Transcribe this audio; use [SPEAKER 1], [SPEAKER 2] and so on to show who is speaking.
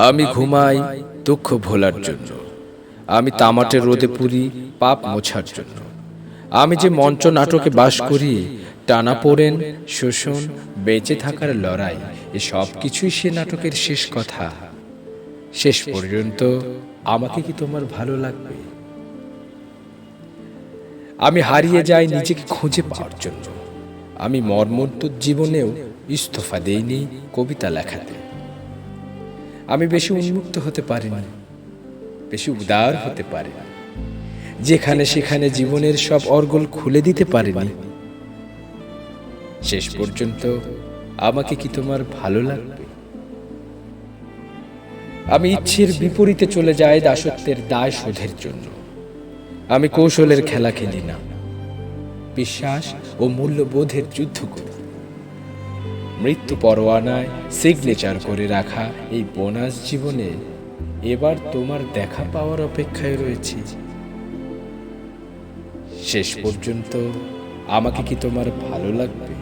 [SPEAKER 1] আমি ঘুমাই দুঃখ ভোলার জন্য, আমি তামাটের রোদে পুরি পাপ মোছার জন্য। আমি যে মঞ্চ নাটকে বাস করি, টানাপোড়েন, শোষণ, বেঁচে থাকার লড়াই, এ সব কিছুই সে নাটকের শেষ কথা। শেষ পর্যন্ত আমাকে কি তোমার ভালো লাগবে? আমি হারিয়ে যাই নিজেকে খুঁজে পাওয়ার জন্য। আমি মর্মন্তুদ জীবনেও ইস্তফা দেইনি কবিতা লেখাতে। আমি বেশি উন্মুক্ত হতে পারিনি, বেশি উদার হতে পারিনি, যেখানে সেখানে জীবনের সব অর্গল খুলে দিতে পারিনি। শেষ পর্যন্ত আমাকে কি তোমার ভালো লাগবে? আমি ইচ্ছের বিপরীতে চলে যাই দাসত্বের দায় শোধের জন্য। আমি কৌশলের খেলা খেলি না, বিশ্বাস ও মূল্যবোধের যুদ্ধ করি। মৃত্যু পরোয়ানায় সিগনেচার করে রাখা এই বোনাস জীবনে এবার তোমার দেখা পাওয়ার অপেক্ষায় রয়েছি। শেষ পর্যন্ত আমাকে কি তোমার ভালো লাগবে?